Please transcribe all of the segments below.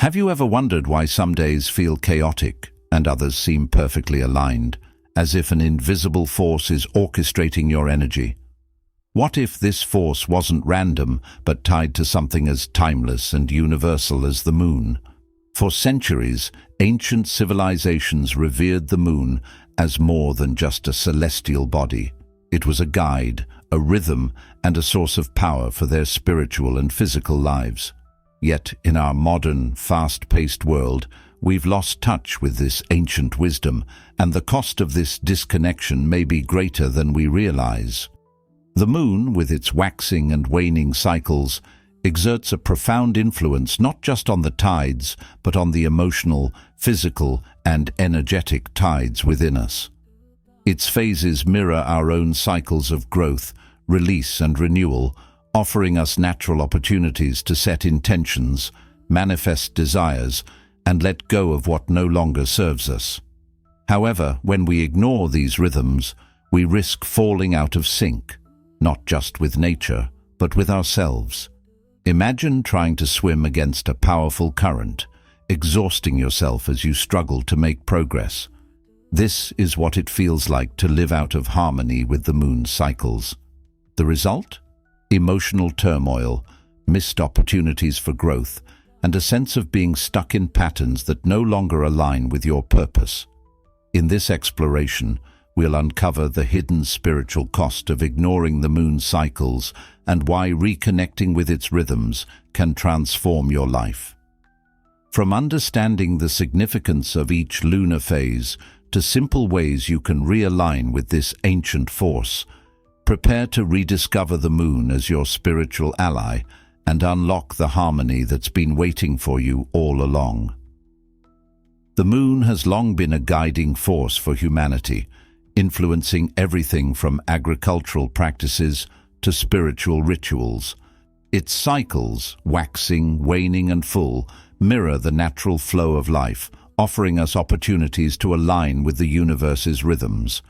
Have you ever wondered why some days feel chaotic and others seem perfectly aligned, as if an invisible force is orchestrating your energy? What if this force wasn't random, but tied to something as timeless and universal as the moon? For centuries, ancient civilizations revered the moon as more than just a celestial body. It was a guide, a rhythm, and a source of power for their spiritual and physical lives. Yet, in our modern, fast-paced world, we've lost touch with this ancient wisdom, and the cost of this disconnection may be greater than we realize. The moon, with its waxing and waning cycles, exerts a profound influence not just on the tides, but on the emotional, physical, and energetic tides within us. Its phases mirror our own cycles of growth, release, and renewal, offering us natural opportunities to set intentions, manifest desires, and let go of what no longer serves us. However, when we ignore these rhythms, we risk falling out of sync, not just with nature, but with ourselves. Imagine trying to swim against a powerful current, exhausting yourself as you struggle to make progress. This is what it feels like to live out of harmony with the moon's cycles. The result? Emotional turmoil, missed opportunities for growth, and a sense of being stuck in patterns that no longer align with your purpose. In this exploration, we'll uncover the hidden spiritual cost of ignoring the moon's cycles and why reconnecting with its rhythms can transform your life. From understanding the significance of each lunar phase to simple ways you can realign with this ancient force, prepare to rediscover the moon as your spiritual ally and unlock the harmony that's been waiting for you all along. The moon has long been a guiding force for humanity, influencing everything from agricultural practices to spiritual rituals. Its cycles, waxing, waning, and full, mirror the natural flow of life, offering us opportunities to align with the universe's rhythms.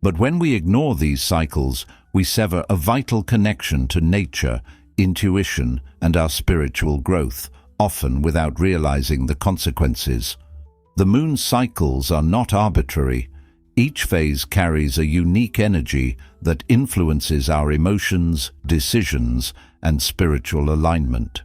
But when we ignore these cycles, we sever a vital connection to nature, intuition, and our spiritual growth, often without realizing the consequences. The moon's cycles are not arbitrary. Each phase carries a unique energy that influences our emotions, decisions, and spiritual alignment.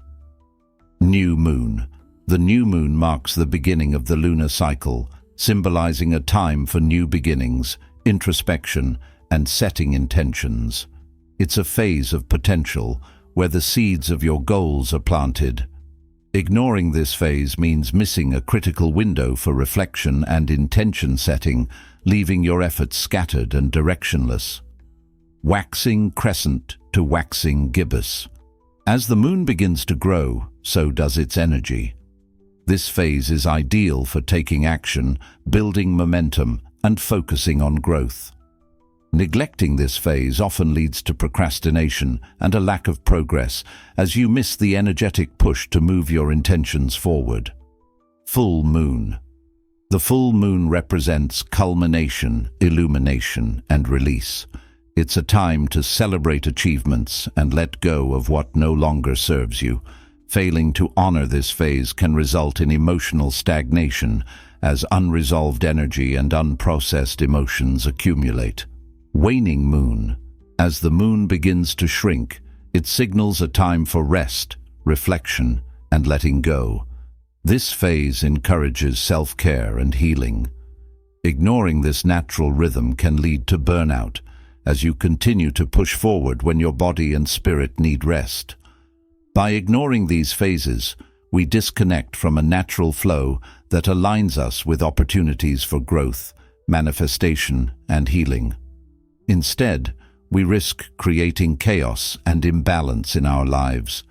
New moon. The new moon marks the beginning of the lunar cycle, symbolizing a time for new beginnings, introspection, and setting intentions. It's a phase of potential where the seeds of your goals are planted. Ignoring this phase means missing a critical window for reflection and intention setting, leaving your efforts scattered and directionless. Waxing crescent to waxing gibbous. As the moon begins to grow, so does its energy. This phase is ideal for taking action, building momentum, and focusing on growth. Neglecting this phase often leads to procrastination and a lack of progress, as you miss the energetic push to move your intentions forward. Full moon. The full moon represents culmination, illumination, and release. It's a time to celebrate achievements and let go of what no longer serves you. Failing to honor this phase can result in emotional stagnation, as unresolved energy and unprocessed emotions accumulate. Waning moon. As the moon begins to shrink, it signals a time for rest, reflection, and letting go. This phase encourages self-care and healing. Ignoring this natural rhythm can lead to burnout, as you continue to push forward when your body and spirit need rest. By ignoring these phases, we disconnect from a natural flow that aligns us with opportunities for growth, manifestation, and healing. Instead, we risk creating chaos and imbalance in our lives.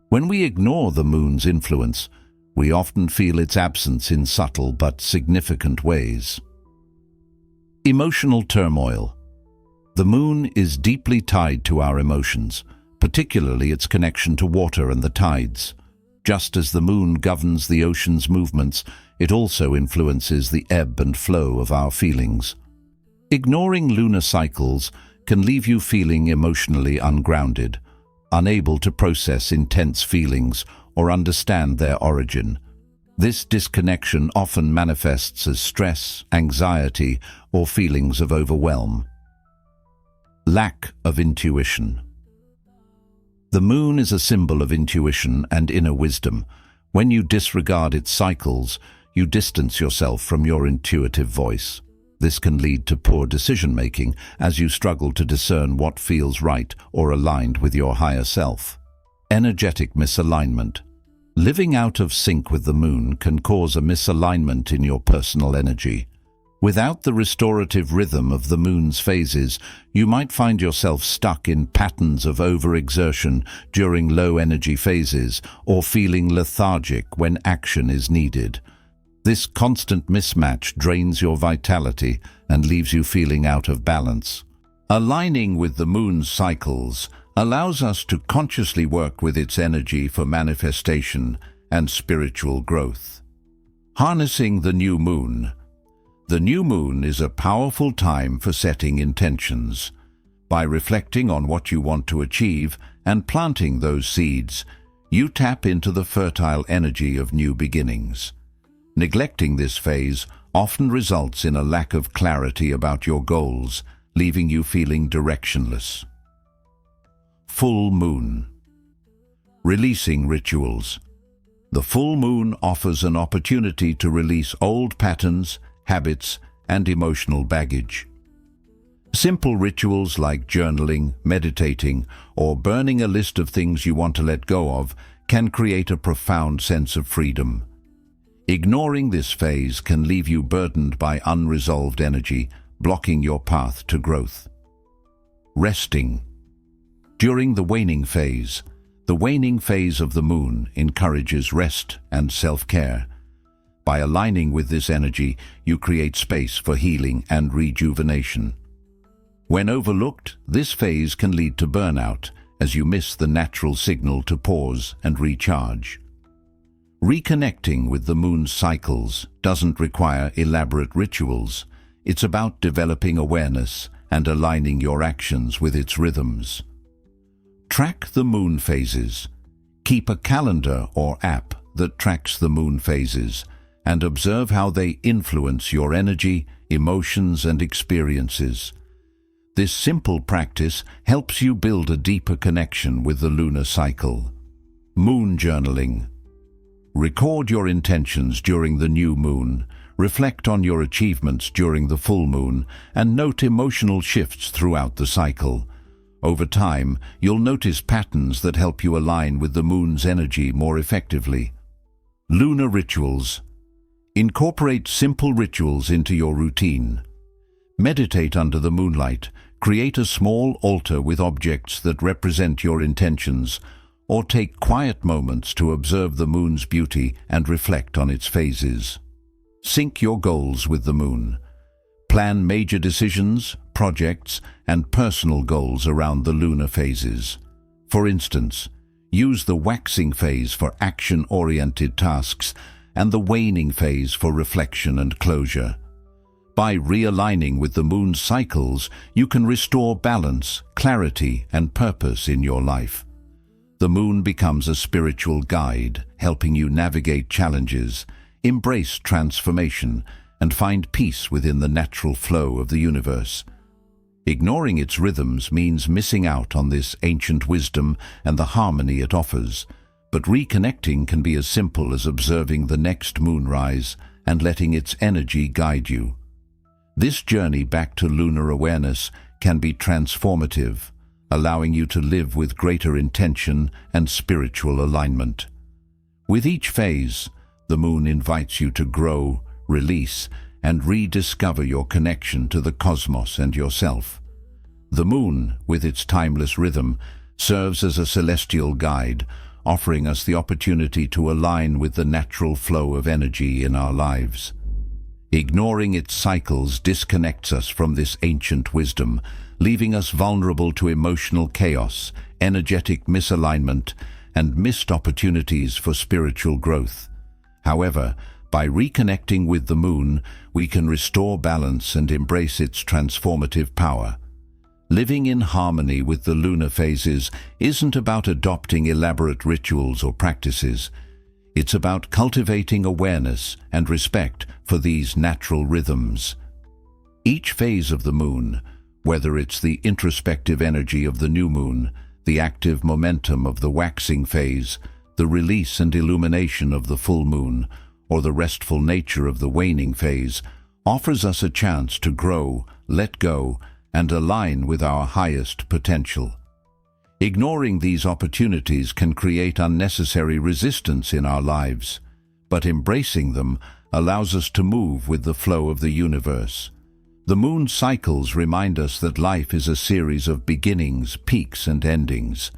When we ignore the moon's influence, we often feel its absence in subtle but significant ways. Emotional turmoil. The moon is deeply tied to our emotions, particularly its connection to water and the tides. Just as the moon governs the ocean's movements, it also influences the ebb and flow of our feelings. Ignoring lunar cycles can leave you feeling emotionally ungrounded, unable to process intense feelings or understand their origin. This disconnection often manifests as stress, anxiety, or feelings of overwhelm. Lack of intuition. The moon is a symbol of intuition and inner wisdom. When you disregard its cycles, you distance yourself from your intuitive voice. This can lead to poor decision-making as you struggle to discern what feels right or aligned with your higher self. Energetic misalignment. Living out of sync with the moon can cause a misalignment in your personal energy. Without the restorative rhythm of the moon's phases, you might find yourself stuck in patterns of overexertion during low-energy phases or feeling lethargic when action is needed. This constant mismatch drains your vitality and leaves you feeling out of balance. Aligning with the moon's cycles allows us to consciously work with its energy for manifestation and spiritual growth. Harnessing the new moon. The new moon is a powerful time for setting intentions. By reflecting on what you want to achieve and planting those seeds, you tap into the fertile energy of new beginnings. Neglecting this phase often results in a lack of clarity about your goals, leaving you feeling directionless. Full moon. Releasing rituals. The full moon offers an opportunity to release old patterns, habits, and emotional baggage. Simple rituals like journaling, meditating, or burning a list of things you want to let go of can create a profound sense of freedom. Ignoring this phase can leave you burdened by unresolved energy, blocking your path to growth. Resting. During the waning phase of the moon encourages rest and self-care. By aligning with this energy, you create space for healing and rejuvenation. When overlooked, this phase can lead to burnout, as you miss the natural signal to pause and recharge. Reconnecting with the moon's cycles doesn't require elaborate rituals. It's about developing awareness and aligning your actions with its rhythms. Track the moon phases. Keep a calendar or app that tracks the moon phases and observe how they influence your energy, emotions, and experiences. This simple practice helps you build a deeper connection with the lunar cycle. Moon journaling. Record your intentions during the new moon, reflect on your achievements during the full moon, and note emotional shifts throughout the cycle. Over time, you'll notice patterns that help you align with the moon's energy more effectively. Lunar rituals. Incorporate simple rituals into your routine. Meditate under the moonlight. Create a small altar with objects that represent your intentions, or take quiet moments to observe the moon's beauty and reflect on its phases. Sync your goals with the moon. Plan major decisions, projects, and personal goals around the lunar phases. For instance, use the waxing phase for action-oriented tasks and the waning phase for reflection and closure. By realigning with the moon's cycles, you can restore balance, clarity, and purpose in your life. The moon becomes a spiritual guide, helping you navigate challenges, embrace transformation, and find peace within the natural flow of the universe. Ignoring its rhythms means missing out on this ancient wisdom and the harmony it offers, but reconnecting can be as simple as observing the next moonrise and letting its energy guide you. This journey back to lunar awareness can be transformative, allowing you to live with greater intention and spiritual alignment. With each phase, the moon invites you to grow, release, and rediscover your connection to the cosmos and yourself. The moon, with its timeless rhythm, serves as a celestial guide, offering us the opportunity to align with the natural flow of energy in our lives. Ignoring its cycles disconnects us from this ancient wisdom, leaving us vulnerable to emotional chaos, energetic misalignment, and missed opportunities for spiritual growth. However, by reconnecting with the moon, we can restore balance and embrace its transformative power. Living in harmony with the lunar phases isn't about adopting elaborate rituals or practices. It's about cultivating awareness and respect for these natural rhythms. Each phase of the moon, whether it's the introspective energy of the new moon, the active momentum of the waxing phase, the release and illumination of the full moon, or the restful nature of the waning phase, offers us a chance to grow, let go, and align with our highest potential. Ignoring these opportunities can create unnecessary resistance in our lives, but embracing them allows us to move with the flow of the universe. The moon cycles remind us that life is a series of beginnings, peaks, and endings.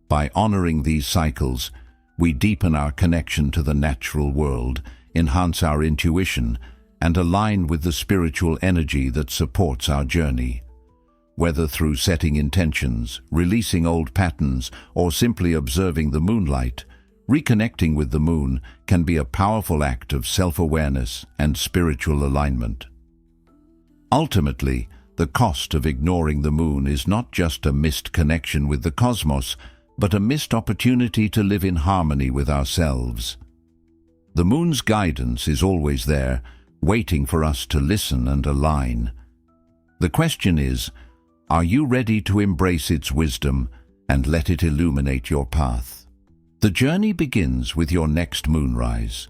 By honoring these cycles, we deepen our connection to the natural world, enhance our intuition, and align with the spiritual energy that supports our journey. Whether through setting intentions, releasing old patterns, or simply observing the moonlight, reconnecting with the moon can be a powerful act of self-awareness and spiritual alignment. Ultimately, the cost of ignoring the moon is not just a missed connection with the cosmos, but a missed opportunity to live in harmony with ourselves. The moon's guidance is always there, waiting for us to listen and align. The question is, are you ready to embrace its wisdom and let it illuminate your path? The journey begins with your next moonrise.